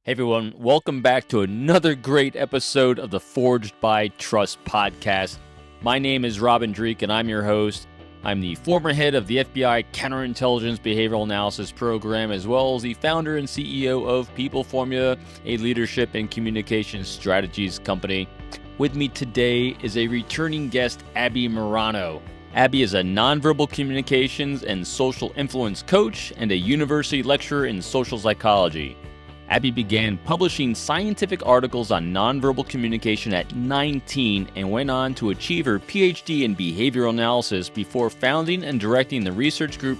Hey everyone, welcome back to another great episode of the Forged by Trust podcast. My name is Dreeke and I'm your host. I'm the former head of the FBI Counterintelligence Behavioral Analysis Program, as well as the founder and CEO of People Formula, a leadership and communication strategies company. With me today is a returning guest, Abbie Marono. Abbie is a nonverbal communications and social influence coach and a university lecturer in social psychology. Abbie began publishing scientific articles on nonverbal communication at 19 and went on to achieve her PhD in behavioral analysis before founding and directing the research group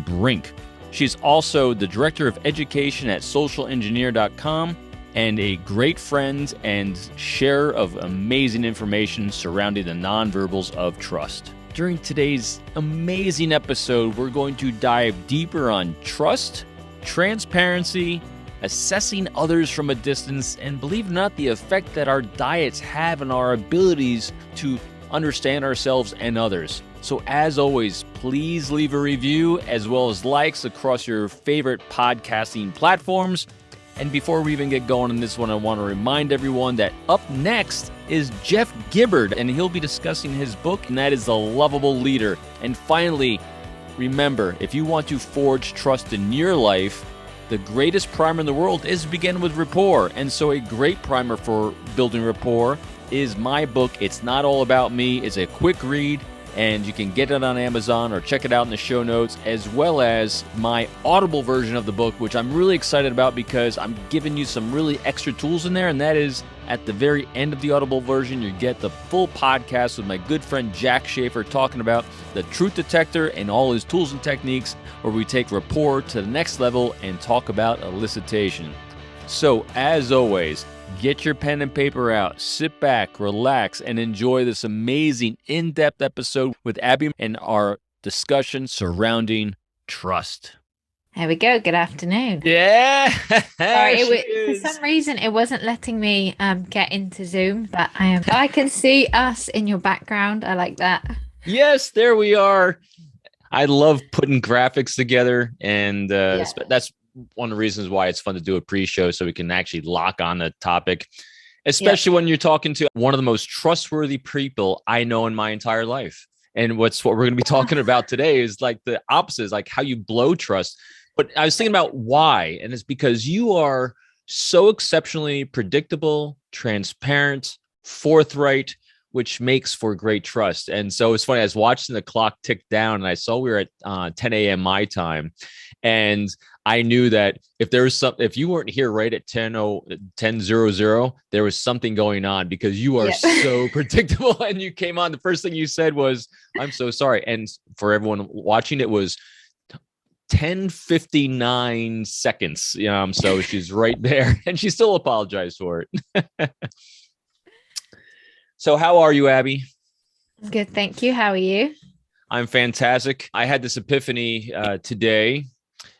BRINC. She's also the director of education at socialengineer.com and a great friend and sharer of amazing information surrounding the nonverbals of trust. During today's amazing episode, we're going to dive deeper on trust, transparency, assessing others from a distance, and believe it or not, the effect that our diets have on our abilities to understand ourselves and others. So as always, please leave a review as well as likes across your favorite podcasting platforms. And before we even get going on this one, I want to remind everyone that up next is Jeff Gibbard, and he'll be discussing his book, and that is The Lovable Leader. And finally, remember, if you want to forge trust in your life, the greatest primer in the world is to begin with rapport. And so a great primer for building rapport is my book, It's Not All About Me. It's a quick read, and you can get it on Amazon or check it out in the show notes, as well as my Audible version of the book, which I'm really excited about because I'm giving you some really extra tools in there. And that is at the very end of the Audible version, you get the full podcast with my good friend Jack Schaefer talking about the truth detector and all his tools and techniques, where we take rapport to the next level and talk about elicitation. So as always, get your pen and paper out, sit back, relax, and enjoy this amazing in-depth episode with Abbie and our discussion surrounding trust. There we go. Good afternoon. Yeah. Sorry, for some reason it wasn't letting me get into Zoom, but I can see us in your background. I like that. Yes, there we are. I love putting graphics together, and that's one of the reasons why it's fun to do a pre-show, so we can actually lock on the topic, especially when you're talking to one of the most trustworthy people I know in my entire life. And what we're going to be talking about today is like the opposite, like how you blow trust. But I was thinking about why, and it's because you are so exceptionally predictable, transparent, forthright, which makes for great trust. And so it's funny, I was watching the clock tick down and I saw we were at 10 a.m. my time. And I knew that if you weren't here right at 10:00, there was something going on, because you are so predictable. And you came on, the first thing you said was, "I'm so sorry." And for everyone watching, it was 10:59 seconds. So she's right there, and she still apologized for it. So how are you, Abbie? Good, thank you. How are you? I'm fantastic. I had this epiphany today,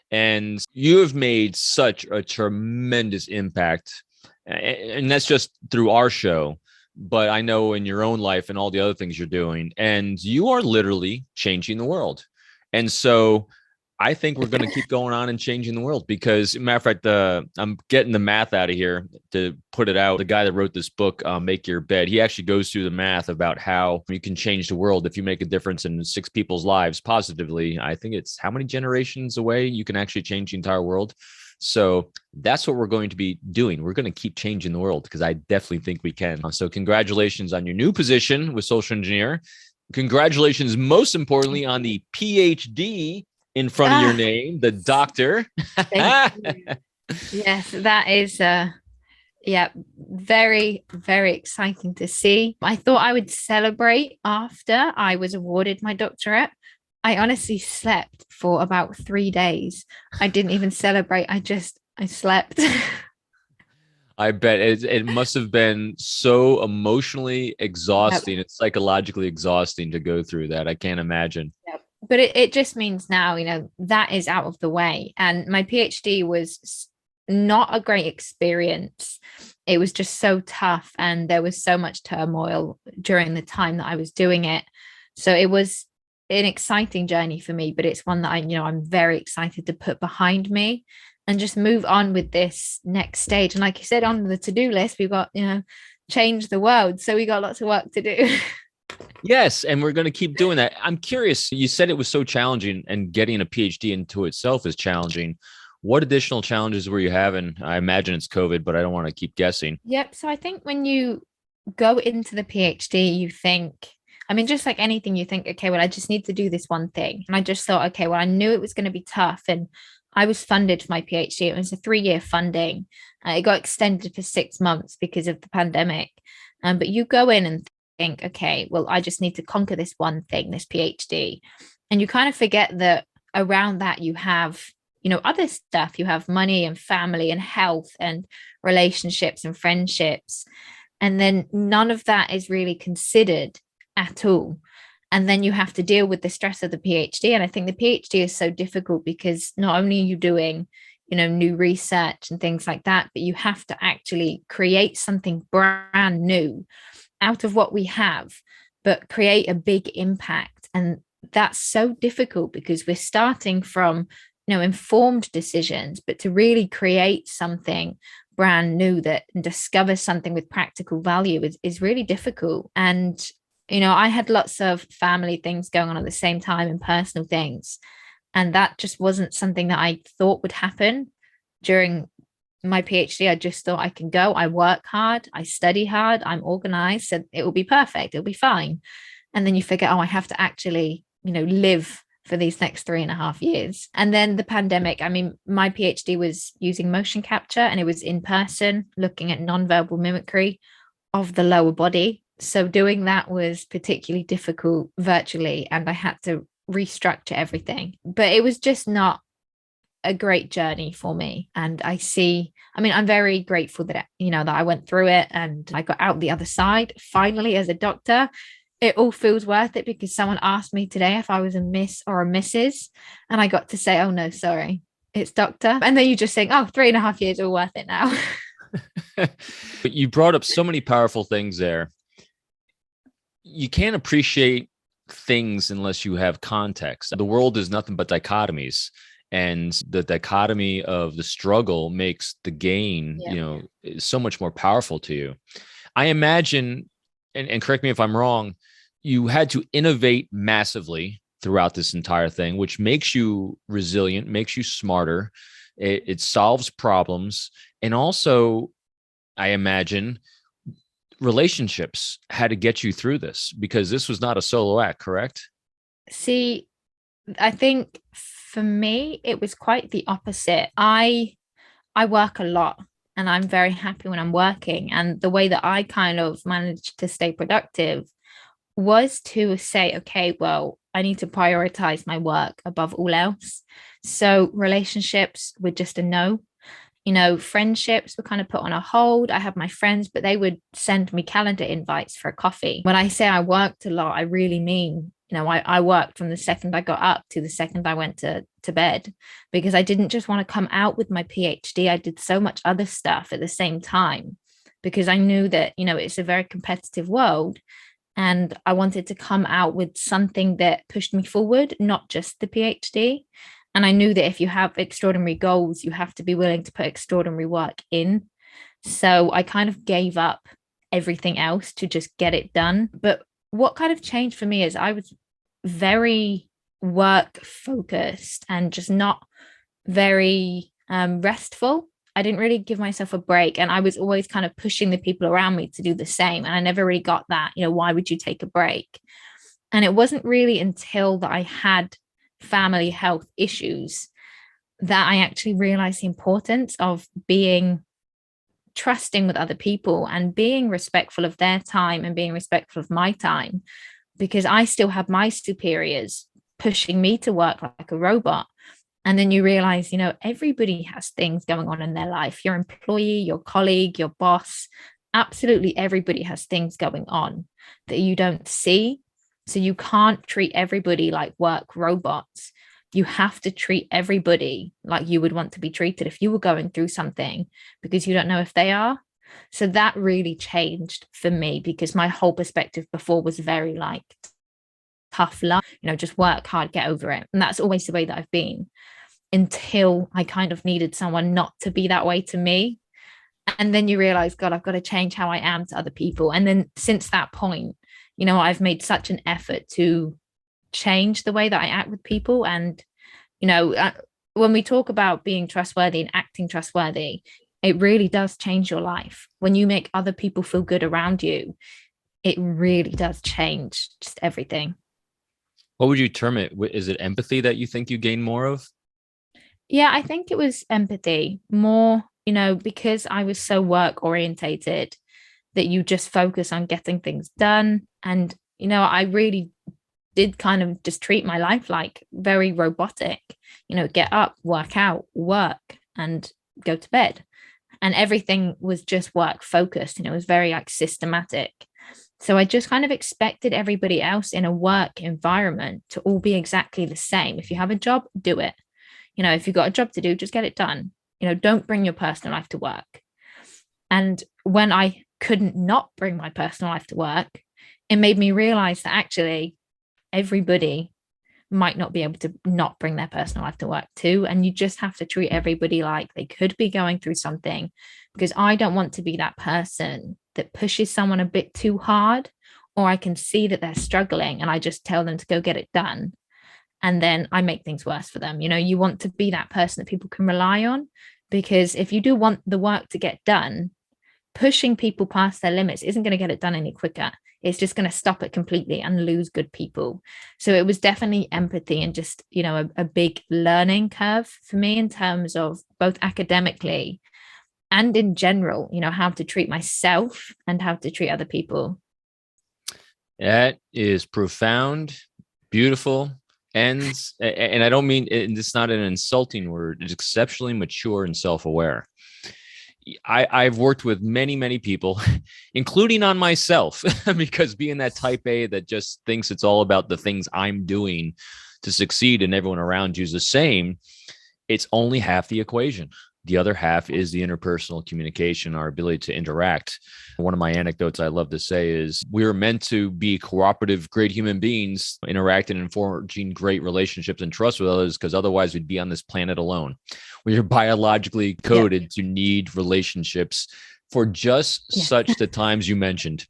and you have made such a tremendous impact. And that's just through our show. But I know in your own life and all the other things you're doing, and you are literally changing the world. And so I think we're going to keep going on and changing the world, because, matter of fact, I'm getting the math out of here to put it out. The guy that wrote this book, Make Your Bed, he actually goes through the math about how you can change the world if you make a difference in 6 people's lives positively. I think it's how many generations away you can actually change the entire world. So that's what we're going to be doing. We're going to keep changing the world, because I definitely think we can. So congratulations on your new position with Social Engineer. Congratulations, most importantly, on the PhD in front of your name, the doctor. Yes, that is very, very exciting to see. I thought I would celebrate after I was awarded my doctorate. I honestly slept for about 3 days. I didn't even celebrate. I slept. I bet it must have been so emotionally exhausting. It's psychologically exhausting to go through that. I can't imagine. Yep. But it just means now, that is out of the way. And my PhD was not a great experience. It was just so tough. And there was so much turmoil during the time that I was doing it. So it was an exciting journey for me, but it's one that I'm very excited to put behind me. and just move on with this next stage. And like you said, on the to-do list, we've got, change the world. So we got lots of work to do. Yes, and we're going to keep doing that. I'm curious, you said it was so challenging, and getting a PhD into itself is challenging. What additional challenges were you having? I imagine it's COVID, but I don't want to keep guessing. Yep. So I think when you go into the PhD, you think, I mean, just like anything, you think, okay, well, I just need to do this one thing. And I just thought, okay, well, I knew it was going to be tough. And I was funded for my PhD. It was a 3-year funding. It got extended for 6 months because of the pandemic. But you go in and think, okay, well, I just need to conquer this one thing, this PhD. And you kind of forget that around that you have, other stuff. You have money and family and health and relationships and friendships. And then none of that is really considered at all. And then you have to deal with the stress of the PhD. And I think the PhD is so difficult because not only are you doing, new research and things like that, but you have to actually create something brand new out of what we have, but create a big impact. And that's so difficult because we're starting from, informed decisions, but to really create something brand new that and discover something with practical value is really difficult. And I had lots of family things going on at the same time and personal things, and that just wasn't something that I thought would happen during my PhD. I just thought I can go, I work hard, I study hard, I'm organized, so it will be perfect, it'll be fine. And then you figure, I have to actually live for these next 3.5 years. And then the pandemic, I mean, my PhD was using motion capture, and it was in person, looking at nonverbal mimicry of the lower body. So doing that was particularly difficult virtually, and I had to restructure everything. But it was just not a great journey for me. And I'm very grateful that, that I went through it and I got out the other side finally as a doctor. It all feels worth it because someone asked me today if I was a Miss or a Mrs. And I got to say, oh no, sorry, it's doctor. And then you just think, 3.5 years are worth it now. But you brought up so many powerful things there. You can't appreciate things unless you have context. The world is nothing but dichotomies. And the dichotomy of the struggle makes the gain, so much more powerful to you. I imagine, and correct me if I'm wrong, you had to innovate massively throughout this entire thing, which makes you resilient, makes you smarter. It solves problems. And also, I imagine relationships had to get you through this because this was not a solo act, correct? See, I think for me, it was quite the opposite. I work a lot and I'm very happy when I'm working. And the way that I kind of managed to stay productive was to say, okay, well, I need to prioritize my work above all else. So relationships were just a no. Friendships were kind of put on a hold. I had my friends, but they would send me calendar invites for a coffee. When I say I worked a lot, I really mean, I worked from the second I got up to the second I went to bed, because I didn't just want to come out with my PhD. I did so much other stuff at the same time because I knew that, it's a very competitive world. And I wanted to come out with something that pushed me forward, not just the PhD. And I knew that if you have extraordinary goals, you have to be willing to put extraordinary work in. So I kind of gave up everything else to just get it done. But what kind of changed for me is I was very work focused and just not very restful. I didn't really give myself a break. And I was always kind of pushing the people around me to do the same. And I never really got that, why would you take a break? And it wasn't really until that I had family health issues that I actually realized the importance of being trusting with other people and being respectful of their time and being respectful of my time, because I still have my superiors pushing me to work like a robot. And then you realize, everybody has things going on in their life. Your employee, your colleague, your boss, absolutely everybody has things going on that you don't see. So you can't treat everybody like work robots. You have to treat everybody like you would want to be treated if you were going through something, because you don't know if they are. So that really changed for me, because my whole perspective before was very tough love, just work hard, get over it. And that's always the way that I've been. until I kind of needed someone not to be that way to me. And then you realize, God, I've got to change how I am to other people. And then since that point, I've made such an effort to change the way that I act with people. And, when we talk about being trustworthy and acting trustworthy, it really does change your life. When you make other people feel good around you, it really does change just everything. What would you term it? Is it empathy that you think you gain more of? Yeah, I think it was empathy more, because I was so work orientated that you just focus on getting things done. And, I really did kind of just treat my life like very robotic, get up, work out, work, and go to bed. And everything was just work focused, it was very like systematic. So I just kind of expected everybody else in a work environment to all be exactly the same. If you have a job, do it. If you've got a job to do, just get it done. Don't bring your personal life to work. And when I couldn't not bring my personal life to work, it made me realize that actually everybody might not be able to not bring their personal life to work too. And you just have to treat everybody like they could be going through something, because I don't want to be that person that pushes someone a bit too hard, or I can see that they're struggling and I just tell them to go get it done. And then I make things worse for them. You want to be that person that people can rely on, because if you do want the work to get done, pushing people past their limits isn't going to get it done any quicker. It's just going to stop it completely and lose good people. So it was definitely empathy and just, a big learning curve for me in terms of both academically and in general, how to treat myself and how to treat other people. That is profound, beautiful, and I don't mean, it's not an insulting word. It's exceptionally mature and self-aware. I've worked with many, many people, including on myself, because being that type A that just thinks it's all about the things I'm doing to succeed and everyone around you is the same, it's only half the equation. The other half is the interpersonal communication, our ability to interact. One of my anecdotes I love to say is we were meant to be cooperative, great human beings, interacting and forging great relationships and trust with others, because otherwise we'd be on this planet alone. We are biologically coded to need relationships for just such the times you mentioned.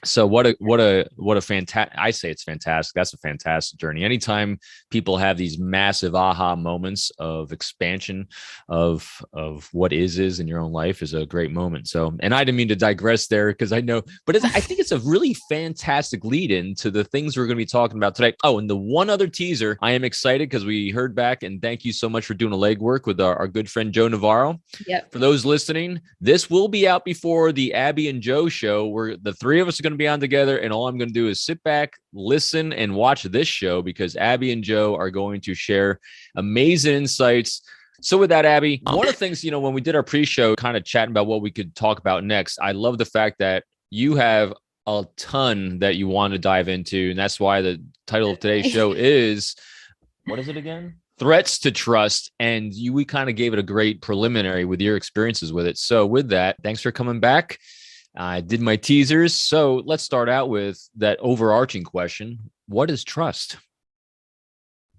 So what a fantastic, I say it's fantastic. That's a fantastic journey. Anytime people have these massive aha moments of expansion of what is in your own life is a great moment. So, and I didn't mean to digress there because I know, but I think it's a really fantastic lead in to the things we're going to be talking about today. Oh, and the one other teaser, I am excited because we heard back, and thank you so much for doing the legwork with our good friend, Joe Navarro. Yep. For those listening, this will be out before the Abbie and Joe show, where the three of us are going to be on together, and all I'm going to do is sit back, listen, and watch this show, because Abbie and Joe are going to share amazing insights. So with that, Abbie, one of the things, when we did our pre-show kind of chatting about what we could talk about next, I love the fact that you have a ton that you want to dive into, and that's why the title of today's show is, what is it again? Threats to trust. And we kind of gave it a great preliminary with your experiences with it. So with that, thanks for coming back. I did my teasers. So let's start out with that overarching question. What is trust?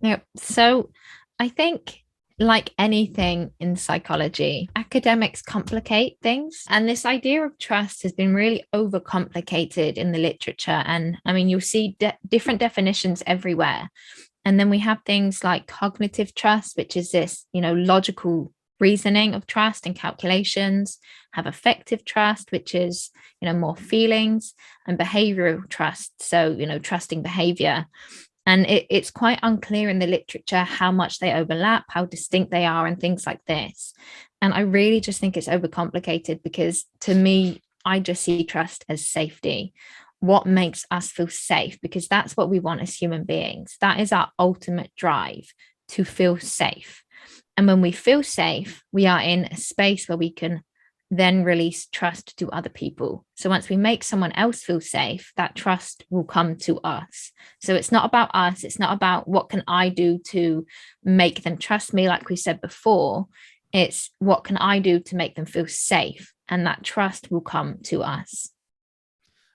Yep. So I think, like anything in psychology, academics complicate things. And this idea of trust has been really overcomplicated in the literature. And I mean, you'll see different definitions everywhere. And then we have things like cognitive trust, which is this, logical reasoning of trust and calculations. Have affective trust, which is, more feelings, and behavioral trust. So, trusting behavior. And it's quite unclear in the literature how much they overlap, how distinct they are, and things like this. And I really just think it's overcomplicated, because to me, I just see trust as safety. What makes us feel safe, because that's what we want as human beings. That is our ultimate drive, to feel safe. And when we feel safe, we are in a space where we can then release trust to other people. So once we make someone else feel safe, that trust will come to us. So it's not about us. It's not about what can I do to make them trust me, like we said before. It's what can I do to make them feel safe, and that trust will come to us.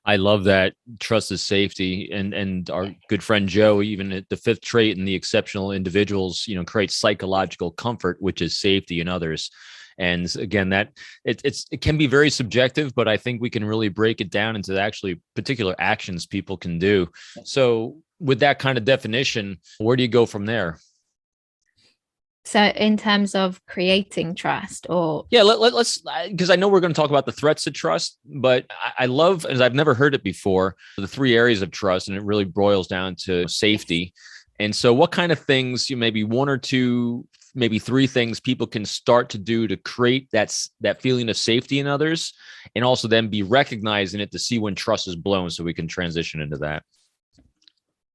I love that. Trust is safety. And our good friend Joe, even at the fifth trait in the exceptional individuals, creates psychological comfort, which is safety in others. And again, that it can be very subjective, but I think we can really break it down into actually particular actions people can do. So with that kind of definition, where do you go from there? So in terms of creating trust, or Yeah, let's, because I know we're going to talk about the threats to trust, but I love, as I've never heard it before, the three areas of trust, and it really boils down to safety. And so what kind of things, maybe one or two, maybe three things people can start to do to create that feeling of safety in others, and also then be recognizing it to see when trust is blown, so we can transition into that.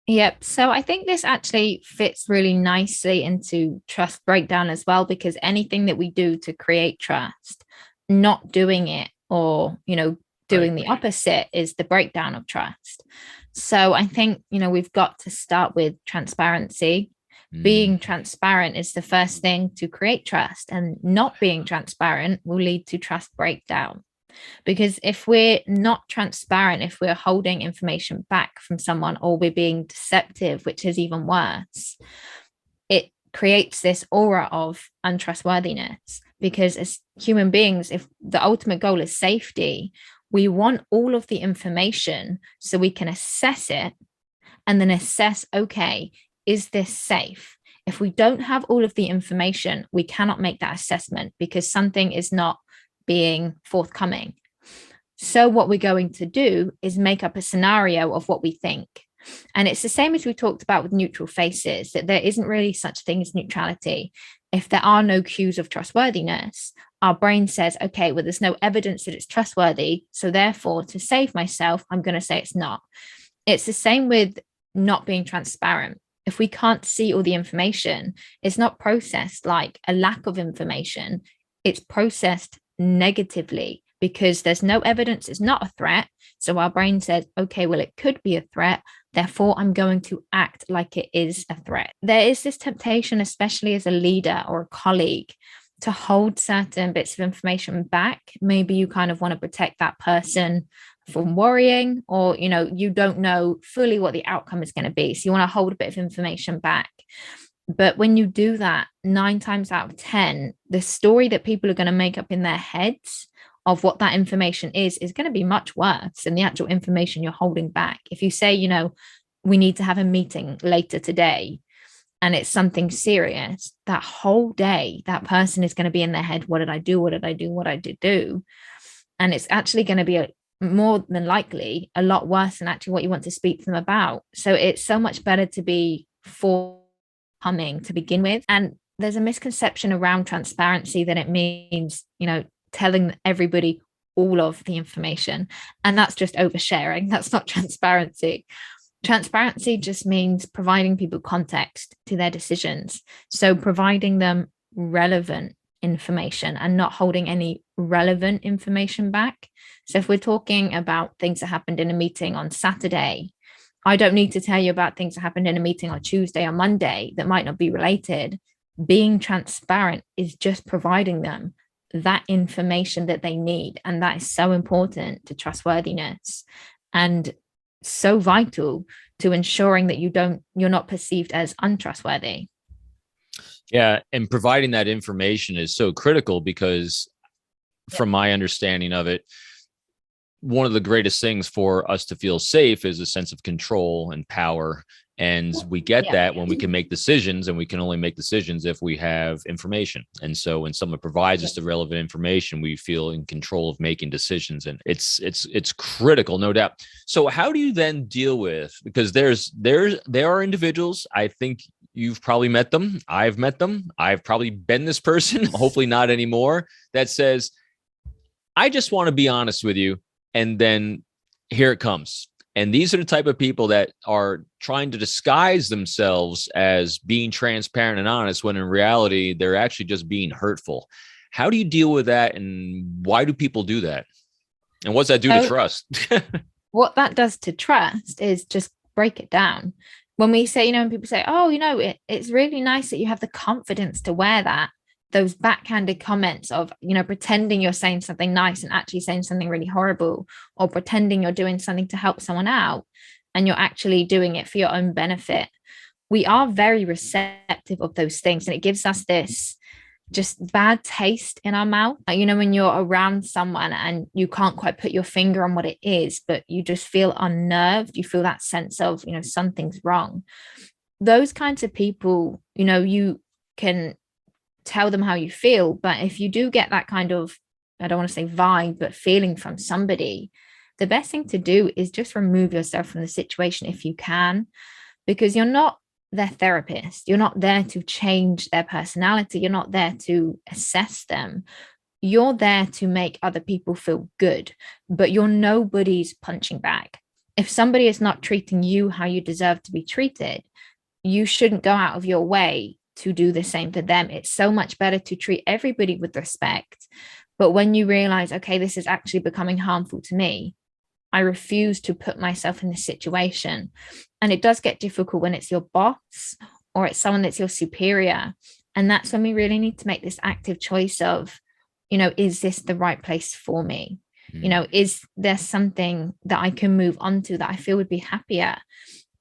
Yep. So I think this actually fits really nicely into trust breakdown as well, because anything that we do to create trust, not doing it, or, doing the opposite, is the breakdown of trust. So I think, we've got to start with transparency. Being transparent is the first thing to create trust, and not being transparent will lead to trust breakdown. Because if we're not transparent, if we're holding information back from someone, or we're being deceptive, which is even worse, it creates this aura of untrustworthiness. Because as human beings, if the ultimate goal is safety, we want all of the information so we can assess it and then assess, okay, is this safe? If we don't have all of the information, we cannot make that assessment because something is not being forthcoming. So what we're going to do is make up a scenario of what we think. And it's the same as we talked about with neutral faces, that there isn't really such thing as neutrality. If there are no cues of trustworthiness, our brain says, okay, well, there's no evidence that it's trustworthy, so therefore, to save myself, I'm going to say it's not. It's the same with not being transparent. If we can't see all the information, it's not processed like a lack of information. It's processed negatively because there's no evidence it's not a threat. So our brain says, okay, well, it could be a threat. Therefore, I'm going to act like it is a threat. There is this temptation, especially as a leader or a colleague, to hold certain bits of information back. Maybe you kind of want to protect that person from worrying, or, you don't know fully what the outcome is going to be. So you want to hold a bit of information back. But when you do that, 9 times out of 10, the story that people are going to make up in their heads of what that information is going to be much worse than the actual information you're holding back. If you say, we need to have a meeting later today, and it's something serious, that whole day, that person is going to be in their head, what did I do? What did I do? What did I do? And it's actually going to be more than likely a lot worse than actually what you want to speak to them about. So it's so much better to be forthcoming to begin with. And there's a misconception around transparency that it means, telling everybody all of the information. And that's just oversharing. That's not transparency. Transparency just means providing people context to their decisions. So providing them relevant information and not holding any relevant information back. So if we're talking about things that happened in a meeting on Saturday, I don't need to tell you about things that happened in a meeting on Tuesday or Monday that might not be related. Being transparent is just providing them that information that they need. And that is so important to trustworthiness and so vital to ensuring that you're not perceived as untrustworthy. Yeah. And providing that information is so critical because from my understanding of it, one of the greatest things for us to feel safe is a sense of control and power. And we get that when we can make decisions, and we can only make decisions if we have information. And so when someone provides us the relevant information, we feel in control of making decisions, and it's critical, no doubt. So how do you then deal with, because there are individuals, I think you've probably met them. I've met them. I've probably been this person, hopefully not anymore, that says, I just want to be honest with you. And then here it comes. And these are the type of people that are trying to disguise themselves as being transparent and honest, when in reality, they're actually just being hurtful. How do you deal with that? And why do people do that? And what's that do to trust? What that does to trust is just break it down. When we say, when people say, oh, it's really nice that you have the confidence to wear that. those backhanded comments of, pretending you're saying something nice and actually saying something really horrible, or pretending you're doing something to help someone out and you're actually doing it for your own benefit. We are very receptive of those things, and it gives us this just bad taste in our mouth. When you're around someone and you can't quite put your finger on what it is, but you just feel unnerved, you feel that sense of, something's wrong. Those kinds of people, you can tell them how you feel, but if you do get that kind of, I don't want to say vibe, but feeling from somebody, the best thing to do is just remove yourself from the situation if you can, because you're not their therapist. You're not there to change their personality. You're not there to assess them. You're there to make other people feel good, but you're nobody's punching bag. If somebody is not treating you how you deserve to be treated, you shouldn't go out of your way to do the same to them. It's so much better to treat everybody with respect. But when you realize, okay, this is actually becoming harmful to me, I refuse to put myself in this situation. And it does get difficult when it's your boss or it's someone that's your superior. And that's when we really need to make this active choice of, is this the right place for me? Is there something that I can move on to that I feel would be happier?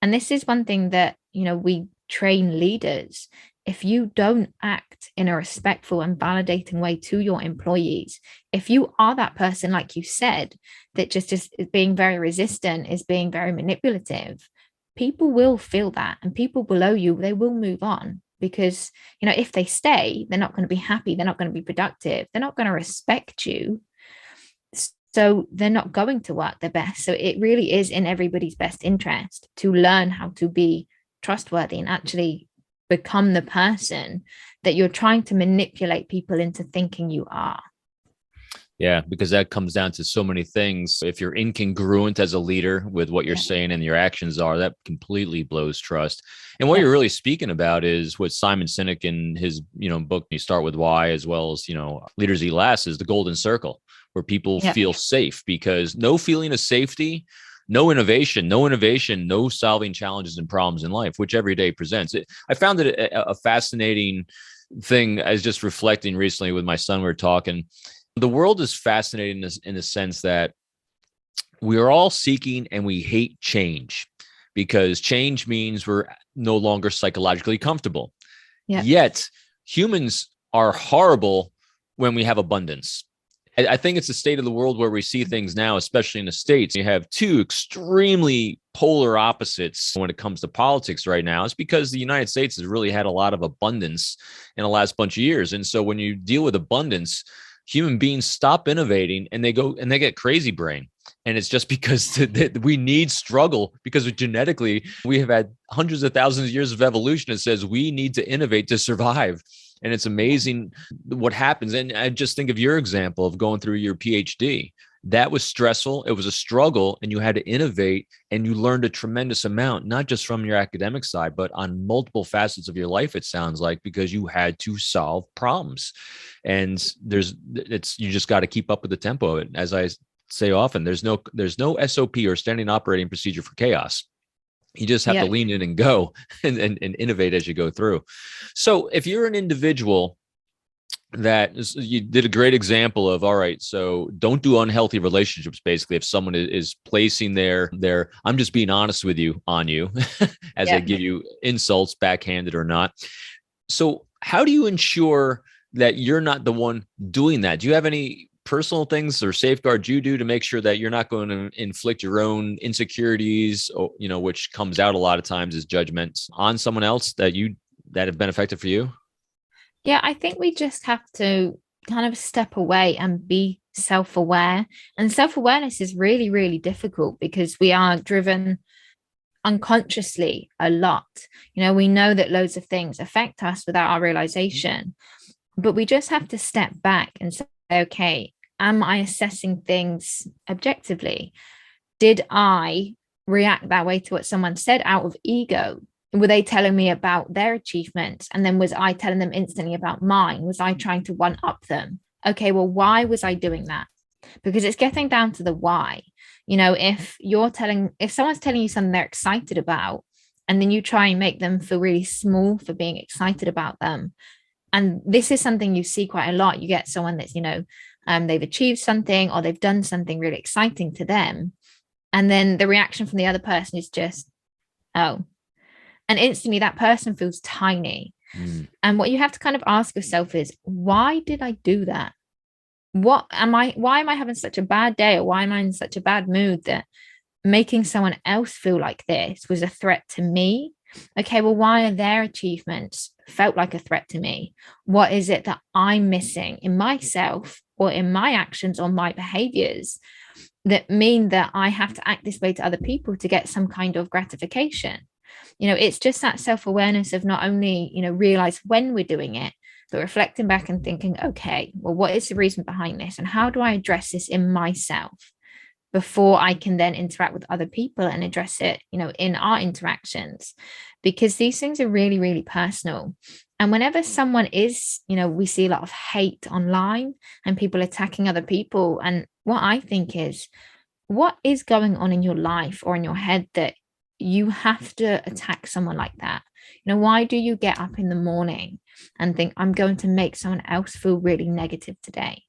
And this is one thing that, we train leaders. If you don't act in a respectful and validating way to your employees, if you are that person, like you said, that just is being very resistant, is being very manipulative, people will feel that, and people below you, they will move on, because, if they stay, they're not going to be happy. They're not going to be productive. They're not going to respect you. So they're not going to work their best. So it really is in everybody's best interest to learn how to be trustworthy and actually become the person that you're trying to manipulate people into thinking you are. Yeah, because that comes down to so many things. If you're incongruent as a leader with what you're saying and your actions are, that completely blows trust. And what you're really speaking about is what Simon Sinek in his, book, You Start With Why, as well as, Leaders Eat Last, is the golden circle, where people feel safe, because no feeling of safety, no innovation, no solving challenges and problems in life, which every day presents. I found it a fascinating thing. I was just reflecting recently with my son. We were talking. The world is fascinating in the sense that we are all seeking and we hate change, because change means we're no longer psychologically comfortable. Yet humans are horrible when we have abundance. I think it's the state of the world where we see things now, especially in the States. You have two extremely polar opposites when it comes to politics right now. It's because the United States has really had a lot of abundance in the last bunch of years. And so when you deal with abundance, human beings stop innovating and they get crazy brain. And it's just because we need struggle, because genetically we have had hundreds of thousands of years of evolution that says we need to innovate to survive. And it's amazing what happens. And I just think of your example of going through your PhD. That was stressful. It was a struggle, and you had to innovate, and you learned a tremendous amount, not just from your academic side, but on multiple facets of your life, it sounds like, because you had to solve problems. And you just got to keep up with the tempo of it. As I say often, there's no SOP or standing operating procedure for chaos. You just have to lean in and go and innovate as you go through. So if you're an individual that you did a great example of, all right, so don't do unhealthy relationships. Basically, if someone is placing their, I'm just being honest with you on you as they give you insults, backhanded or not. So how do you ensure that you're not the one doing that? Do you have any personal things or safeguards you do to make sure that you're not going to inflict your own insecurities, or, which comes out a lot of times as judgments on someone else that have been effective for you? Yeah, I think we just have to kind of step away and be self-aware. And self-awareness is really, really difficult because we are driven unconsciously a lot. We know that loads of things affect us without our realization, but we just have to step back and say, okay, am I assessing things objectively? Did I react that way to what someone said out of ego? Were they telling me about their achievements? And then was I telling them instantly about mine? Was I trying to one up them? Okay, well, why was I doing that? Because it's getting down to the why. If someone's telling you something they're excited about, and then you try and make them feel really small for being excited about them, And this is something you see quite a lot. You get someone that's, they've achieved something or they've done something really exciting to them. And then the reaction from the other person is just, oh, and instantly that person feels tiny. And what you have to kind of ask yourself is, why did I do that? Why am I having such a bad day, or why am I in such a bad mood that making someone else feel like this was a threat to me? Okay, well, why are their achievements felt like a threat to me? What is it that I'm missing in myself or in my actions or my behaviors that mean that I have to act this way to other people to get some kind of gratification? It's just that self-awareness of not only, realize when we're doing it, but reflecting back and thinking, okay, well, what is the reason behind this? And how do I address this in myself before I can then interact with other people and address it, in our interactions? Because these things are really, really personal. And whenever someone is, we see a lot of hate online and people attacking other people. And what I think is, what is going on in your life or in your head that you have to attack someone like that? Why do you get up in the morning and think, I'm going to make someone else feel really negative today?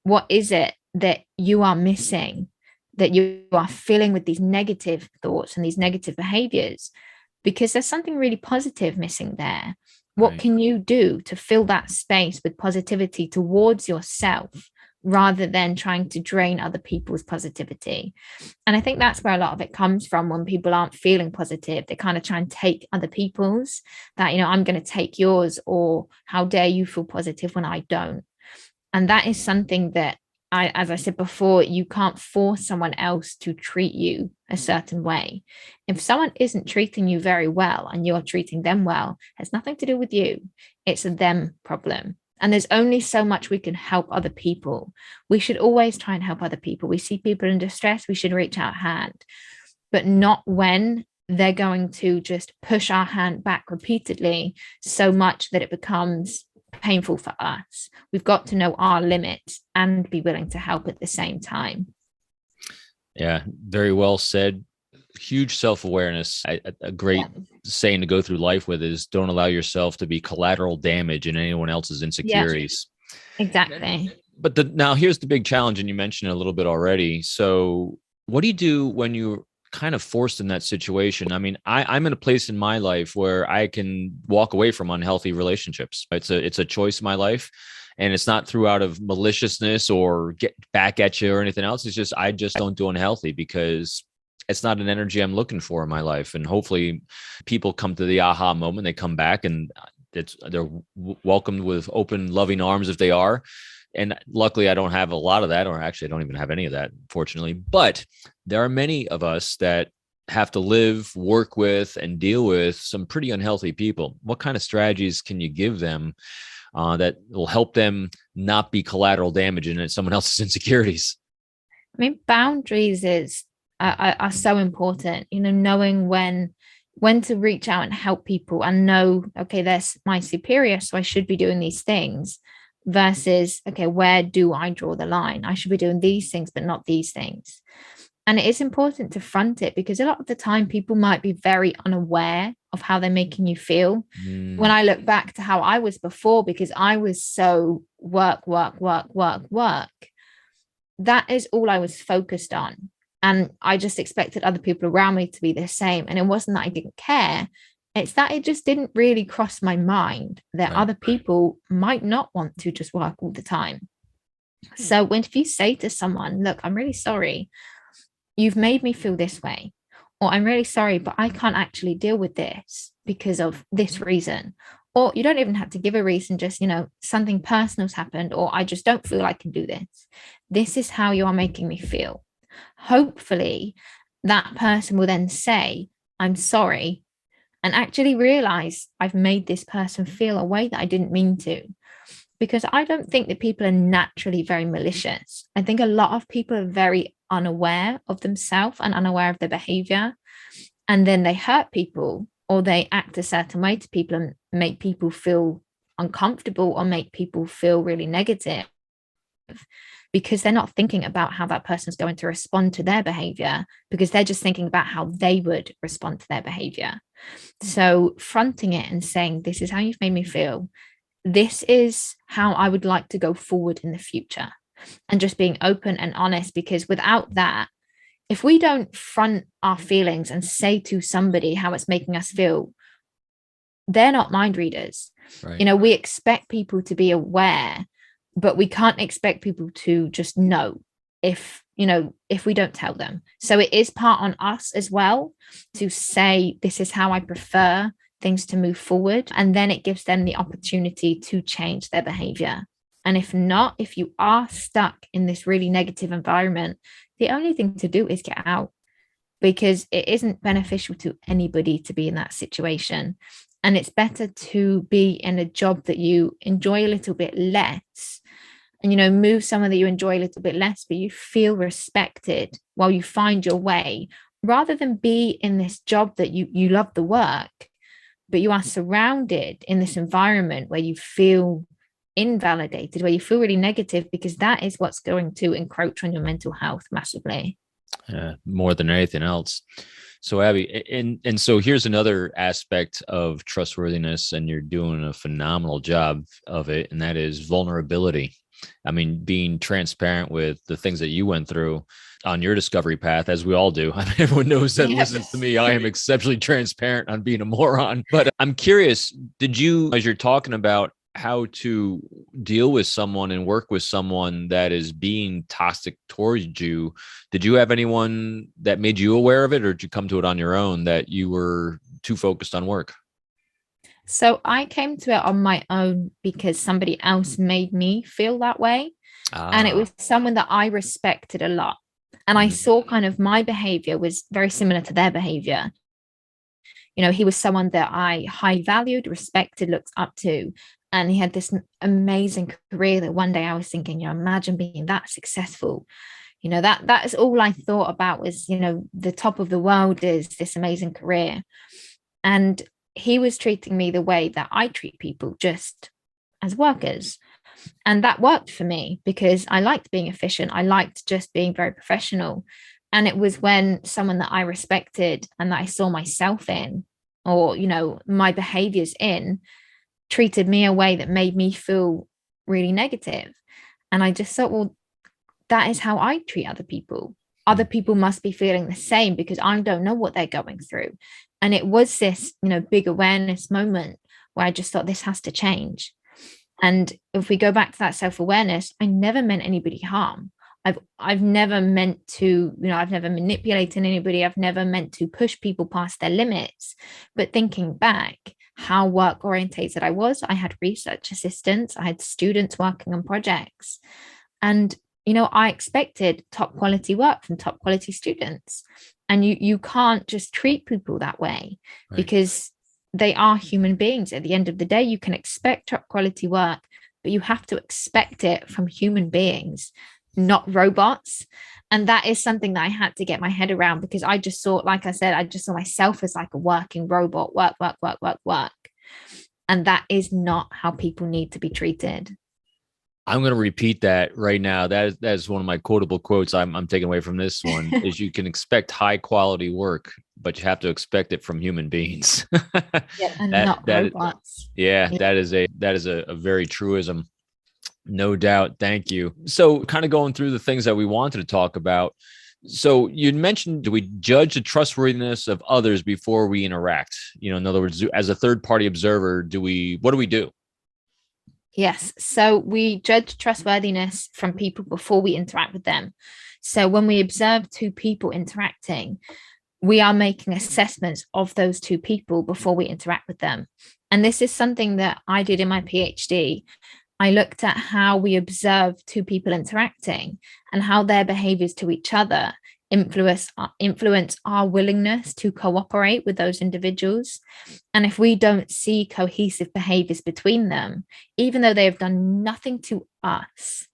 What is it that you are missing, that you are feeling with these negative thoughts and these negative behaviors? Because there's something really positive missing there. What can you do to fill that space with positivity towards yourself, rather than trying to drain other people's positivity? And I think that's where a lot of it comes from. When people aren't feeling positive, they kind of try and take other people's, that, I'm going to take yours, or how dare you feel positive when I don't? And that is something that as I said before, you can't force someone else to treat you a certain way. If someone isn't treating you very well and you're treating them well, it has nothing to do with you. It's a them problem. And there's only so much we can help other people. We should always try and help other people. We see people in distress, we should reach out a hand, but not when they're going to just push our hand back repeatedly so much that it becomes painful for us. We've got to know our limits and be willing to help at the same time. Yeah, very well said. Huge self-awareness. A great saying to go through life with is, don't allow yourself to be collateral damage in anyone else's insecurities. Yeah, exactly. But now here's the big challenge, and you mentioned it a little bit already. So what do you do when you're kind of forced in that situation? I mean, I'm in a place in my life where I can walk away from unhealthy relationships. It's a choice in my life, and it's not through out of maliciousness or get back at you or anything else. It's just, I just don't do unhealthy because it's not an energy I'm looking for in my life. And hopefully people come to the aha moment, they come back, and they're welcomed with open, loving arms if they are. And luckily, I don't have a lot of that, or actually, I don't even have any of that, fortunately. But there are many of us that have to live, work with, and deal with some pretty unhealthy people. What kind of strategies can you give them that will help them not be collateral damage in someone else's insecurities? I mean, boundaries are so important. Knowing when to reach out and help people, and know, okay, there's my superior, so I should be doing these things. Versus, okay, where do I draw the line? I should be doing these things, but not these things. And it is important to front it, because a lot of the time people might be very unaware of how they're making you feel. When I look back to how I was before, because I was so work, that is all I was focused on. And I just expected other people around me to be the same. And it wasn't that I didn't care. It's that it just didn't really cross my mind that other people might not want to just work all the time. So if you say to someone, look, I'm really sorry, you've made me feel this way, or I'm really sorry, but I can't actually deal with this because of this reason. Or you don't even have to give a reason, just, something personal's happened, or I just don't feel I can do this. This is how you are making me feel. Hopefully that person will then say, I'm sorry, and actually realize I've made this person feel a way that I didn't mean to. Because I don't think that people are naturally very malicious. I think a lot of people are very unaware of themselves and unaware of their behavior. And then they hurt people, or they act a certain way to people and make people feel uncomfortable, or make people feel really negative, because they're not thinking about how that person's going to respond to their behavior, because they're just thinking about how they would respond to their behavior. So fronting it and saying, this is how you've made me feel. this is how I would like to go forward in the future. And just being open and honest, because without that, if we don't front our feelings and say to somebody how it's making us feel, they're not mind readers. Right. You know, we expect people to be aware, but we can't expect people to just know if we don't tell them. So it is part on us as well to say, this is how I prefer things to move forward. And then it gives them the opportunity to change their behavior. And if not, if you are stuck in this really negative environment, the only thing to do is get out, because it isn't beneficial to anybody to be in that situation. And it's better to be in a job that you enjoy a little bit less, and, move someone that you enjoy a little bit less, but you feel respected while you find your way, rather than be in this job that you love the work, but you are surrounded in this environment where you feel invalidated, where you feel really negative, because that is what's going to encroach on your mental health massively. More than anything else. So Abbie, and so here's another aspect of trustworthiness, and you're doing a phenomenal job of it, and that is vulnerability. I mean, being transparent with the things that you went through on your discovery path, as we all do. I mean, everyone knows that listens to me. I am exceptionally transparent on being a moron. But I'm curious, did you, as you're talking about how to deal with someone and work with someone that is being toxic towards you, did you have anyone that made you aware of it, or did you come to it on your own that you were too focused on work? So I came to it on my own because somebody else made me feel that way. And it was someone that I respected a lot. And I saw kind of my behavior was very similar to their behavior. He was someone that I highly valued, respected, looked up to. And he had this amazing career that one day I was thinking, imagine being that successful. That is all I thought about was, the top of the world is this amazing career. And he was treating me the way that I treat people, just as workers. And that worked for me because I liked being efficient. I liked just being very professional. And it was when someone that I respected and that I saw myself in, or, my behaviors in, treated me a way that made me feel really negative. And I just thought, well, that is how I treat other people. Other people must be feeling the same because I don't know what they're going through. And it was this, big awareness moment where I just thought this has to change. And if we go back to that self-awareness, I never meant anybody harm. I've never meant to, I've never manipulated anybody. I've never meant to push people past their limits. But thinking back, how work orientated I was, I had research assistants, I had students working on projects. And, I expected top quality work from top quality students. And you can't just treat people that way, right? Because they are human beings. At the end of the day, you can expect top quality work, but you have to expect it from human beings, not robots. And that is something that I had to get my head around, because I just saw, like I said, I just saw myself as like a working robot, work. And that is not how people need to be treated. I'm going to repeat that right now. That is one of my quotable quotes I'm taking away from this one is you can expect high quality work, but you have to expect it from human beings. And not robots. That is a very truism. No doubt. Thank you. So kind of going through the things that we wanted to talk about. So you mentioned, do we judge the trustworthiness of others before we interact? In other words, as a third party observer, what do we do? Yes. So we judge trustworthiness from people before we interact with them. So when we observe two people interacting, we are making assessments of those two people before we interact with them. And this is something that I did in my PhD. I looked at how we observe two people interacting and how their behaviors to each other influence our willingness to cooperate with those individuals. And if we don't see cohesive behaviors between them, even though they have done nothing to us,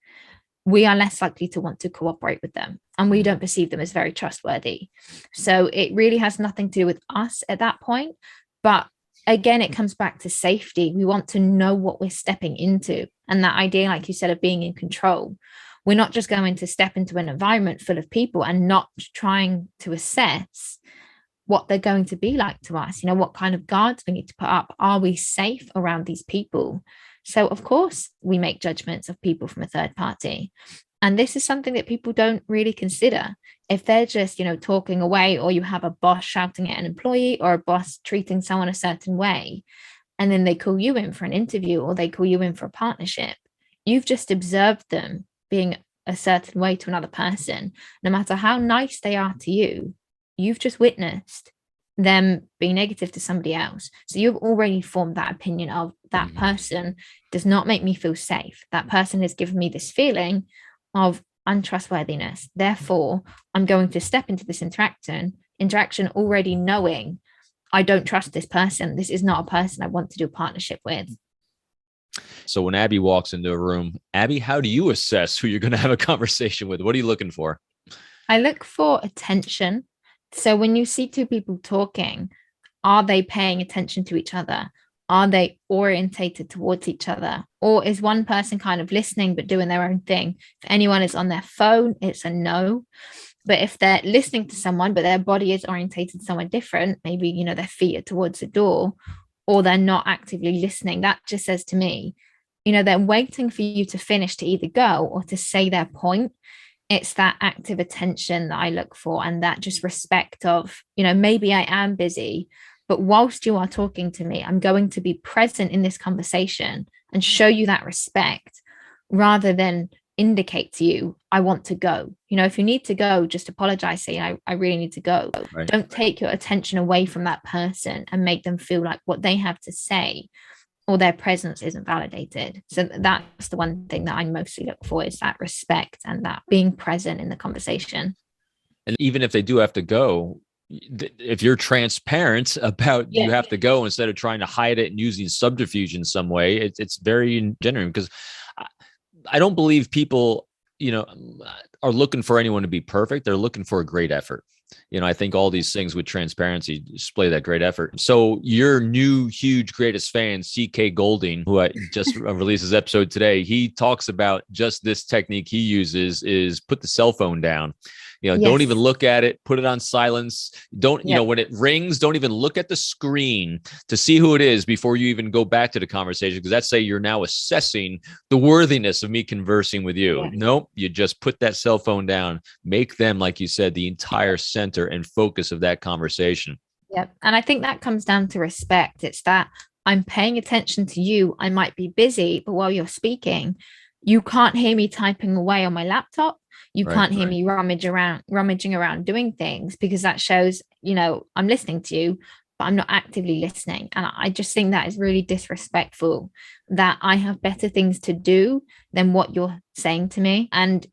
we are less likely to want to cooperate with them, and we don't perceive them as very trustworthy. So it really has nothing to do with us at that point. But again, it comes back to safety. We want to know what we're stepping into. And that idea, like you said, of being in control. We're not just going to step into an environment full of people and not trying to assess what they're going to be like to us. What kind of guards we need to put up. Are we safe around these people? So of course we make judgments of people from a third party. And this is something that people don't really consider. If they're just, talking away, or you have a boss shouting at an employee, or a boss treating someone a certain way, and then they call you in for an interview, or they call you in for a partnership, you've just observed them being a certain way to another person. No matter how nice they are to you, you've just witnessed them being negative to somebody else. So you've already formed that opinion of that person does not make me feel safe. That person has given me this feeling of untrustworthiness. Therefore, I'm going to step into this interaction already knowing I don't trust this person. This is not a person I want to do a partnership with. So when Abbie walks into a room, Abbie, how do you assess who you're going to have a conversation with? What are you looking for? I look for attention. So when you see two people talking, are they paying attention to each other? Are they orientated towards each other? Or is one person kind of listening but doing their own thing? If anyone is on their phone, it's a no. But if they're listening to someone, but their body is orientated somewhere different, maybe, their feet are towards the door, or they're not actively listening, that just says to me, they're waiting for you to finish to either go or to say their point. It's that active attention that I look for, and that just respect of, maybe I am busy, but whilst you are talking to me, I'm going to be present in this conversation and show you that respect, rather than indicate to you, I want to go. If you need to go, just apologize, say, I really need to go. Right. Don't take your attention away from that person and make them feel like what they have to say or their presence isn't validated. So that's the one thing that I mostly look for, is that respect and that being present in the conversation. And even if they do have to go, if you're transparent about you have to go, instead of trying to hide it and using subterfuge in some way, it's very genuine, because I don't believe people, are looking for anyone to be perfect. They're looking for a great effort. I think all these things with transparency display that great effort. So your new huge greatest fan, CK Golding, who I just released his episode today, he talks about just this technique he uses is put the cell phone down. Don't even look at it, put it on silence. Don't, when it rings, don't even look at the screen to see who it is before you even go back to the conversation, because that's say you're now assessing the worthiness of me conversing with you. Yeah. Nope. You just put that cell phone down, make them, like you said, the entire center and focus of that conversation. Yep. And I think that comes down to respect. It's that I'm paying attention to you. I might be busy, but while you're speaking, you can't hear me typing away on my laptop. You can't hear me rummaging around doing things, because that shows, I'm listening to you, but I'm not actively listening. And I just think that is really disrespectful, that I have better things to do than what you're saying to me. And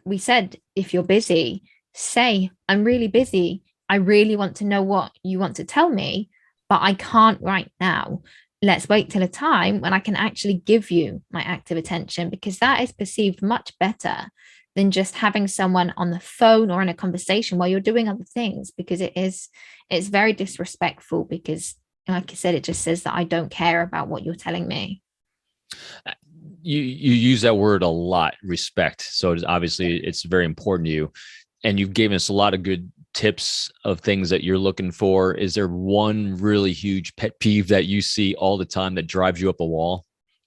we said, if you're busy, say, I'm really busy. I really want to know what you want to tell me, but I can't right now. Let's wait till a time when I can actually give you my active attention, because that is perceived much better than just having someone on the phone or in a conversation while you're doing other things, because it's very disrespectful, because like I said, it just says that I don't care about what you're telling me. You use that word a lot, respect. So obviously it's very important to you, and you've given us a lot of good tips of things that you're looking for. Is there one really huge pet peeve that you see all the time that drives you up a wall?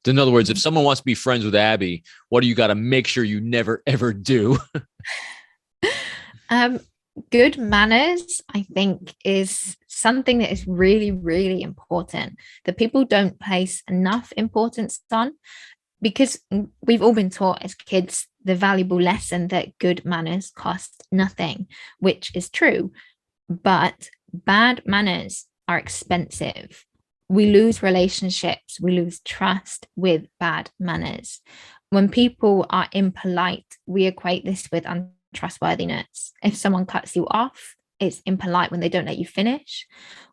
In other words, if someone wants to be friends with Abbie, what do you got to make sure you never, ever do? Good manners, I think, is something that is really, really important, that people don't place enough importance on, because we've all been taught as kids the valuable lesson that good manners cost nothing, which is true. But bad manners are expensive. We lose relationships, we lose trust with bad manners. When people are impolite, we equate this with untrustworthiness. If someone cuts you off, it's impolite when they don't let you finish.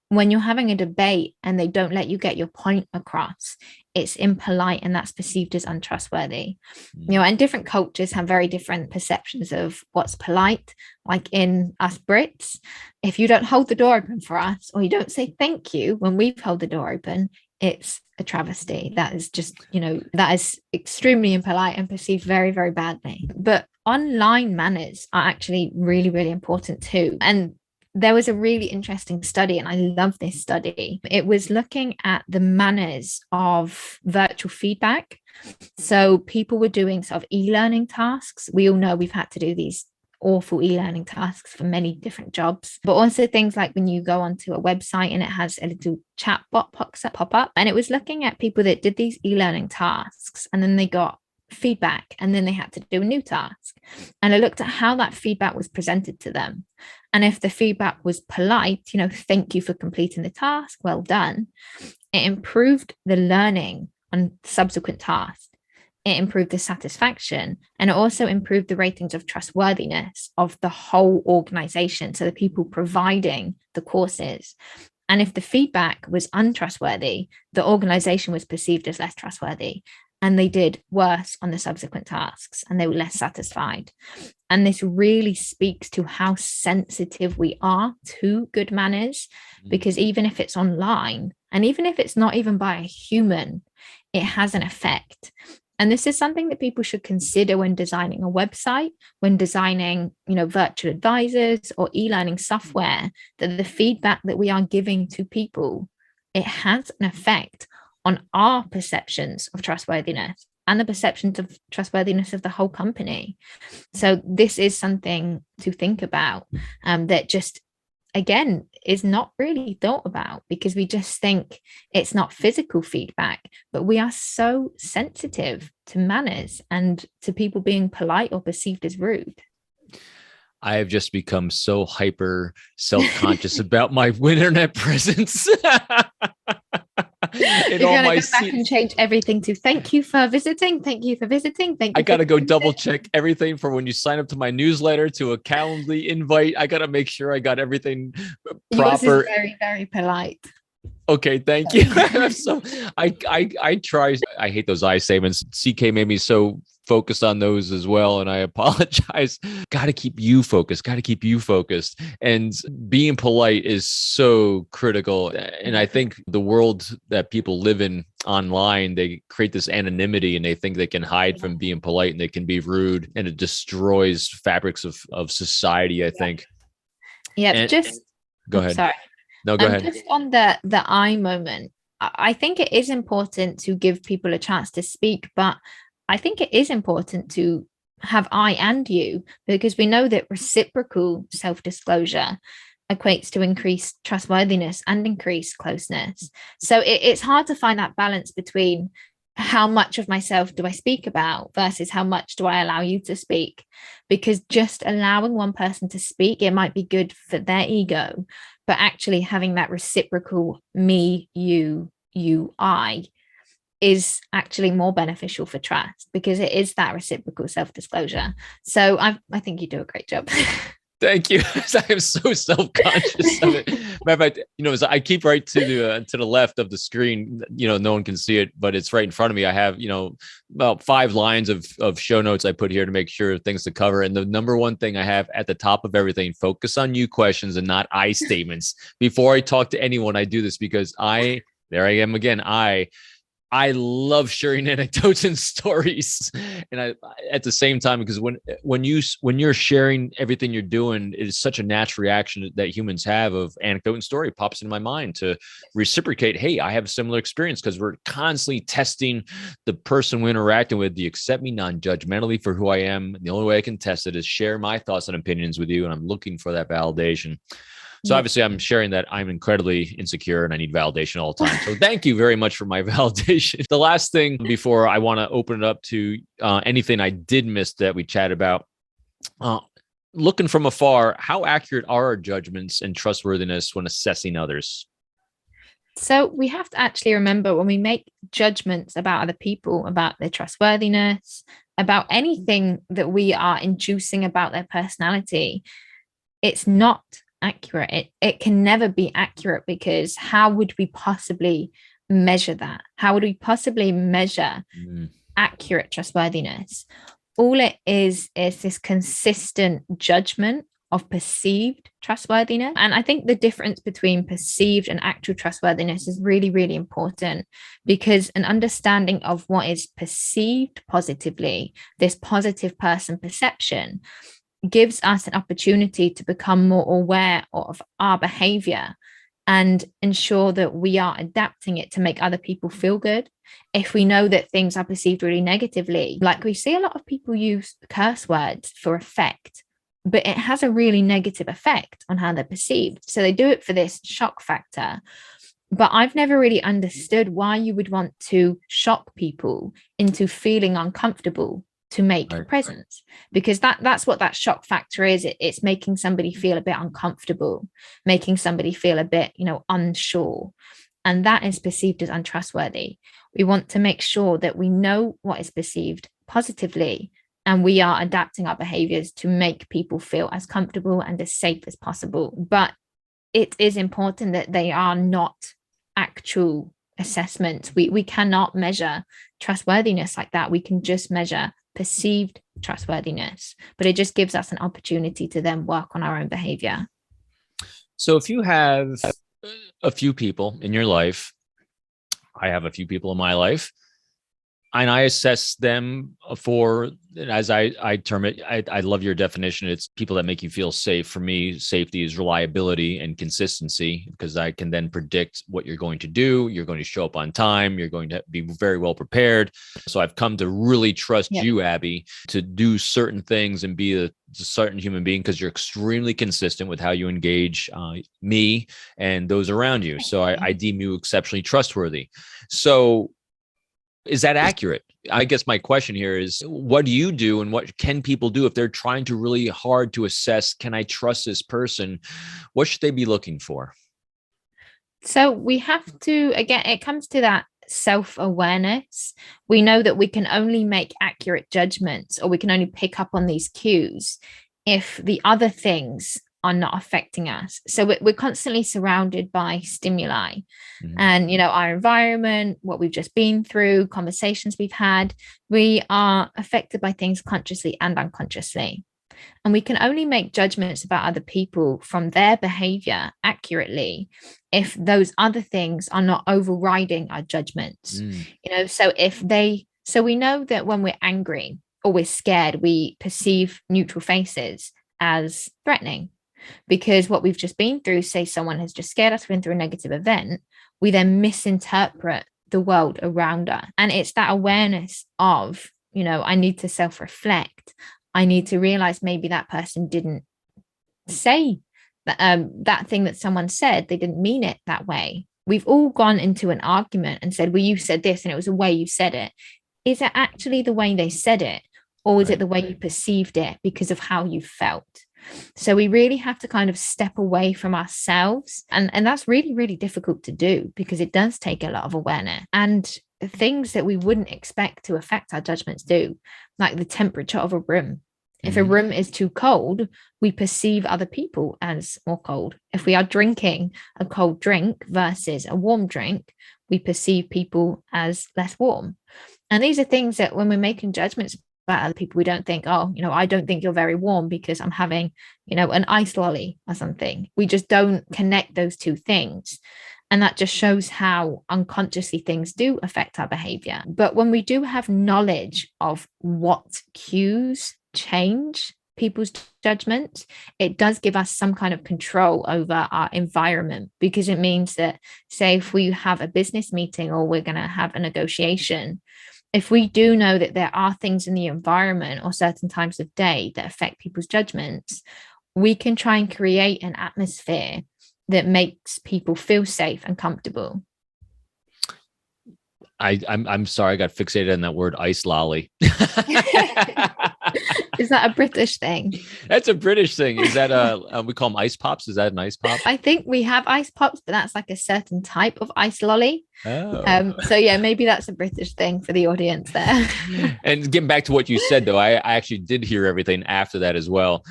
When you're having a debate and they don't let you get your point across, it's impolite, and that's perceived as untrustworthy. And different cultures have very different perceptions of what's polite. Like in us Brits, if you don't hold the door open for us, or you don't say thank you when we've held the door open, it's a travesty. That is just, that is extremely impolite and perceived very, very badly. But online manners are actually really, really important too. And there was a really interesting study, and I love this study. It was looking at the manners of virtual feedback. So people were doing sort of e-learning tasks. We all know we've had to do these awful e-learning tasks for many different jobs, but also things like when you go onto a website and it has a little chat bot pop up, and it was looking at people that did these e-learning tasks and then they got feedback and then they had to do a new task. And I looked at how that feedback was presented to them. And if the feedback was polite, thank you for completing the task, well done, it improved the learning on subsequent tasks. It improved the satisfaction, and it also improved the ratings of trustworthiness of the whole organization. So the people providing the courses. And if the feedback was untrustworthy, the organization was perceived as less trustworthy, and they did worse on the subsequent tasks and they were less satisfied. And this really speaks to how sensitive we are to good manners, because even if it's online and even if it's not even by a human, it has an effect. And this is something that people should consider when designing a website, when designing, virtual advisors or e-learning software, that the feedback that we are giving to people, it has an effect on our perceptions of trustworthiness and the perceptions of trustworthiness of the whole company. So this is something to think about, that just, again, is not really thought about, because we just think it's not physical feedback, but we are so sensitive to manners and to people being polite or perceived as rude. I have just become so hyper self-conscious about my internet presence. You're going to go back and change everything to thank you for visiting. Thank you for visiting. Thank you. I got to go double check everything from when you sign up to my newsletter to a Calendly invite. I got to make sure I got everything proper. Yours is very, very polite. Okay, thank you. So I try. I hate those I statements. CK made me so focused on those as well, and I apologize. Got to keep you focused. Got to keep you focused. And being polite is so critical. And I think the world that people live in online, they create this anonymity and they think they can hide from being polite and they can be rude, and it destroys fabrics of society, I think. Yeah, and, go ahead. Sorry. No, go ahead. Just on the I moment, I think it is important to give people a chance to speak, but I think it is important to have I and you, because we know that reciprocal self-disclosure equates to increased trustworthiness and increased closeness. So it's hard to find that balance between how much of myself do I speak about versus how much do I allow you to speak, because just allowing one person to speak, it might be good for their ego, but actually having that reciprocal me, you, I is actually more beneficial for trust, because it is that reciprocal self-disclosure. So I think you do a great job. Thank you. I am so self-conscious of it. Matter of fact, as I keep right to the left of the screen, no one can see it, but it's right in front of me. I have, about 5 lines of show notes I put here to make sure things to cover. And the number one thing I have at the top of everything, focus on you questions and not I statements. Before I talk to anyone, I do this because there I am again. I love sharing anecdotes and stories, and I at the same time, because when you're sharing everything you're doing, it is such a natural reaction that humans have of anecdote and story pops into my mind to reciprocate. Hey, I have a similar experience, because we're constantly testing the person we're interacting with. Do you accept me non-judgmentally for who I am? The only way I can test it is share my thoughts and opinions with you, and I'm looking for that validation. So obviously I'm sharing that I'm incredibly insecure and I need validation all the time. So thank you very much for my validation. The last thing before I want to open it up to anything I did miss that we chatted about, looking from afar, how accurate are our judgments and trustworthiness when assessing others? So we have to actually remember, when we make judgments about other people, about their trustworthiness, about anything that we are inducing about their personality, it's not accurate. It can never be accurate, because how would we possibly measure that? How would we possibly measure accurate trustworthiness? All it is this consistent judgment of perceived trustworthiness. And I think the difference between perceived and actual trustworthiness is really, really important, because an understanding of what is perceived positively, this positive person perception, gives us an opportunity to become more aware of our behavior and ensure that we are adapting it to make other people feel good. If we know that things are perceived really negatively, like we see a lot of people use curse words for effect, but it has a really negative effect on how they're perceived. So they do it for this shock factor. But I've never really understood why you would want to shock people into feeling uncomfortable to make a presence, because that's what that shock factor is. It's making somebody feel a bit uncomfortable, making somebody feel a bit, unsure. And that is perceived as untrustworthy. We want to make sure that we know what is perceived positively, and we are adapting our behaviors to make people feel as comfortable and as safe as possible. But it is important that they are not actual assessments. We cannot measure trustworthiness like that. We can just measure perceived trustworthiness, but it just gives us an opportunity to then work on our own behavior. So if you have a few people in your life, I have a few people in my life, and I assess them for, as I term it, I love your definition. It's people that make you feel safe. For me, safety is reliability and consistency, because I can then predict what you're going to do. You're going to show up on time. You're going to be very well prepared. So I've come to really trust you, Abbie, to do certain things and be a certain human being, because you're extremely consistent with how you engage me and those around you. So I deem you exceptionally trustworthy. So is that accurate? I guess my question here is, what do you do and what can people do if they're trying to really hard to assess, can I trust this person? What should they be looking for? So we have to, again, it comes to that self-awareness. We know that we can only make accurate judgments, or we can only pick up on these cues if the other things are not affecting us. So we're constantly surrounded by stimuli, and our environment, what we've just been through, conversations we've had. We are affected by things consciously and unconsciously, and we can only make judgments about other people from their behavior accurately if those other things are not overriding our judgments. So we know that when we're angry or we're scared, we perceive neutral faces as threatening, because what we've just been through, say someone has just scared us, been through a negative event, we then misinterpret the world around us. And it's that awareness of, I need to self-reflect. I need to realize maybe that person didn't say that thing that someone said. They didn't mean it that way. We've all gone into an argument and said, well, you said this and it was the way you said it. Is it actually the way they said it? Or is it the way you perceived it because of how you felt? So we really have to kind of step away from ourselves. And that's really, really difficult to do, because it does take a lot of awareness. And things that we wouldn't expect to affect our judgments do, like the temperature of a room. If a room is too cold, we perceive other people as more cold. If we are drinking a cold drink versus a warm drink, we perceive people as less warm. And these are things that when we're making judgments about other people, we don't think, I don't think you're very warm because I'm having, an ice lolly or something. We just don't connect those two things. And that just shows how unconsciously things do affect our behavior. But when we do have knowledge of what cues change people's judgment, it does give us some kind of control over our environment, because it means that, say, if we have a business meeting or we're going to have a negotiation, if we do know that there are things in the environment or certain times of day that affect people's judgments, we can try and create an atmosphere that makes people feel safe and comfortable. I'm sorry, I got fixated on that word ice lolly. Is that a British thing? That's a British thing. Is that we call them ice pops? Is that an ice pop? I think we have ice pops, but that's like a certain type of ice lolly. Oh. So yeah, maybe that's a British thing for the audience there. And getting back to what you said, though, I actually did hear everything after that as well.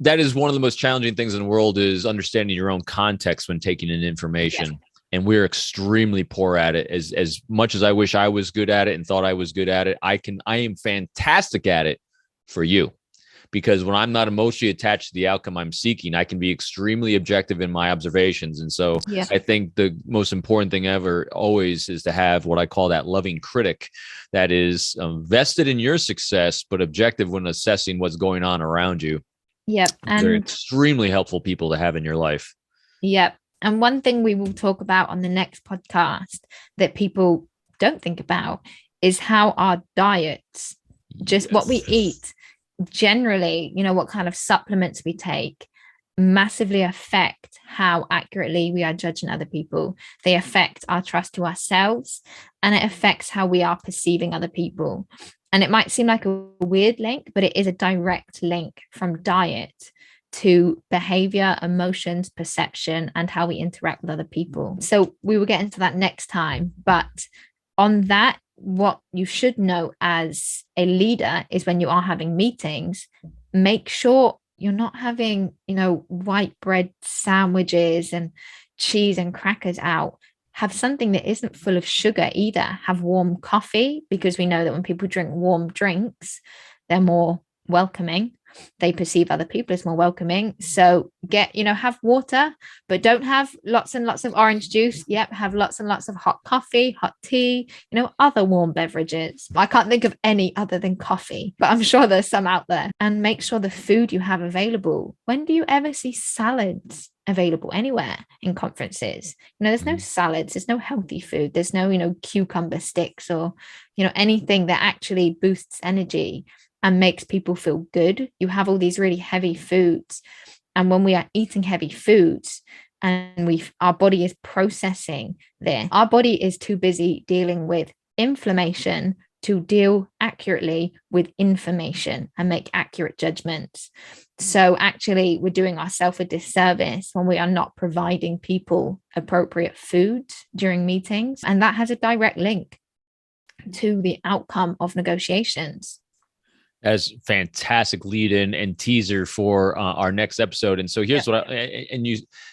That is one of the most challenging things in the world, is understanding your own context when taking in information. Yes. And we're extremely poor at it. As much as I wish I was good at it and thought I was good at it, I am fantastic at it for you. because when I'm not emotionally attached to the outcome I'm seeking, I can be extremely objective in my observations. And so I think the most important thing ever always is to have what I call that loving critic that is vested in your success, but objective when assessing what's going on around you. Yep. And they're extremely helpful people to have in your life. Yep. And one thing we will talk about on the next podcast that people don't think about is how our diets, just what we eat generally, what kind of supplements we take, massively affect how accurately we are judging other people. They affect our trust to ourselves, and it affects how we are perceiving other people. And it might seem like a weird link, but it is a direct link from diet to behavior, emotions, perception, and how we interact with other people. So we will get into that next time. But on that, what you should know as a leader is when you are having meetings, make sure you're not having, white bread sandwiches and cheese and crackers out. Have something that isn't full of sugar either. Have warm coffee, because we know that when people drink warm drinks, they're more welcoming. They perceive other people as more welcoming. So have water, but don't have lots and lots of orange juice. Yep. Have lots and lots of hot coffee, hot tea, other warm beverages. I can't think of any other than coffee, but I'm sure there's some out there. And make sure the food you have available. When do you ever see salads available anywhere in conferences? There's no salads, there's no healthy food, there's no cucumber sticks or anything that actually boosts energy and makes people feel good. You have all these really heavy foods, and when we are eating heavy foods and our body is processing this, our body is too busy dealing with inflammation to deal accurately with information and make accurate judgments. So actually, we're doing ourselves a disservice when we are not providing people appropriate food during meetings. And that has a direct link to the outcome of negotiations. As fantastic lead in and teaser for our next episode. And so here's what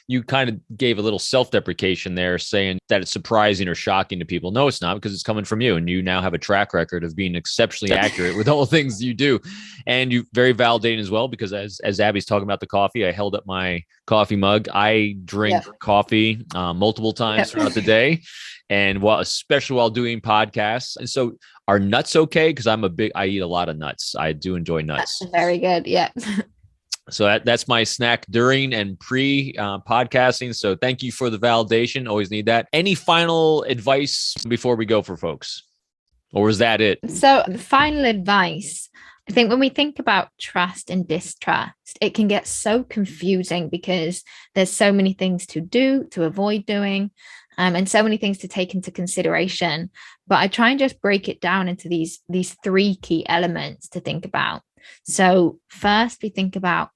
you kind of gave a little self-deprecation there, saying that it's surprising or shocking to people. No, it's not, because it's coming from you. And you now have a track record of being exceptionally accurate with all the things you do. And you very validating as well, because as Abbie's talking about the coffee, I held up my coffee mug. I drink coffee multiple times throughout the day. And especially while doing podcasts. And so are nuts okay? Because I eat a lot of nuts. I do enjoy nuts. That's very good. Yeah. So that's my snack during and pre podcasting. So thank you for the validation. Always need that. Any final advice before we go for folks? Or is that it? So the final advice, I think when we think about trust and distrust, it can get so confusing because there's so many things to do, to avoid doing. And so many things to take into consideration. But I try and just break it down into these three key elements to think about. So first, we think about,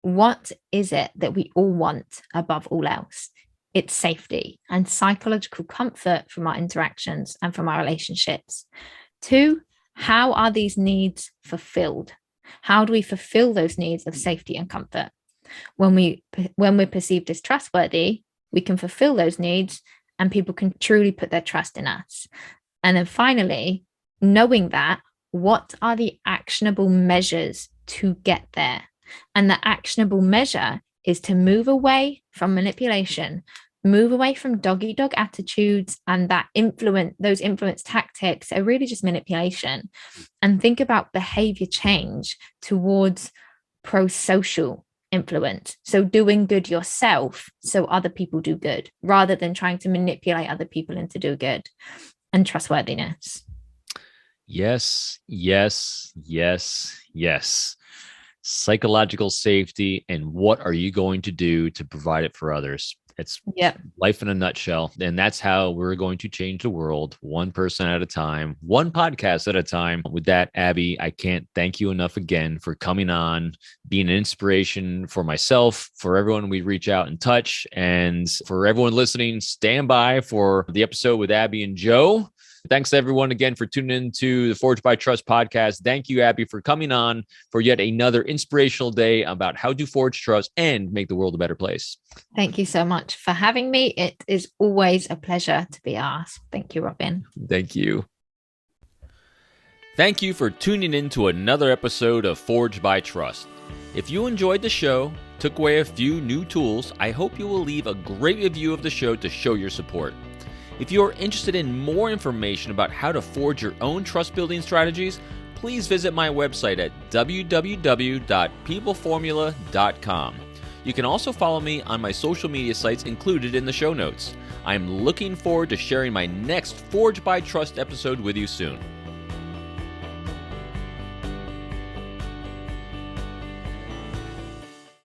what is it that we all want above all else? It's safety and psychological comfort from our interactions and from our relationships. 2, how are these needs fulfilled? How do we fulfill those needs of safety and comfort? When we're perceived as trustworthy, we can fulfill those needs and people can truly put their trust in us. And then finally, knowing that, what are the actionable measures to get there? And the actionable measure is to move away from manipulation, move away from dog-eat-dog attitudes and those influence tactics are really just manipulation, and think about behavior change towards pro-social influence. So doing good yourself so other people do good, rather than trying to manipulate other people into do good. And trustworthiness. Yes, yes, yes, yes. Psychological safety, and what are you going to do to provide it for others? It's life in a nutshell. And that's how we're going to change the world, one person at a time, one podcast at a time. With that, Abbie, I can't thank you enough again for coming on, being an inspiration for myself, for everyone we reach out and touch, and for everyone listening. Stand by for the episode with Abbie and Joe. Thanks to everyone again for tuning in to the Forged by Trust podcast. Thank you, Abbie, for coming on for yet another inspirational day about how to forge trust and make the world a better place. Thank you so much for having me. It is always a pleasure to be asked. Thank you, Robin. Thank you. Thank you for tuning in to another episode of Forged by Trust. If you enjoyed the show, took away a few new tools, I hope you will leave a great review of the show to show your support. If you are interested in more information about how to forge your own trust building strategies, please visit my website at www.peopleformula.com. You can also follow me on my social media sites included in the show notes. I'm looking forward to sharing my next Forged by Trust episode with you soon.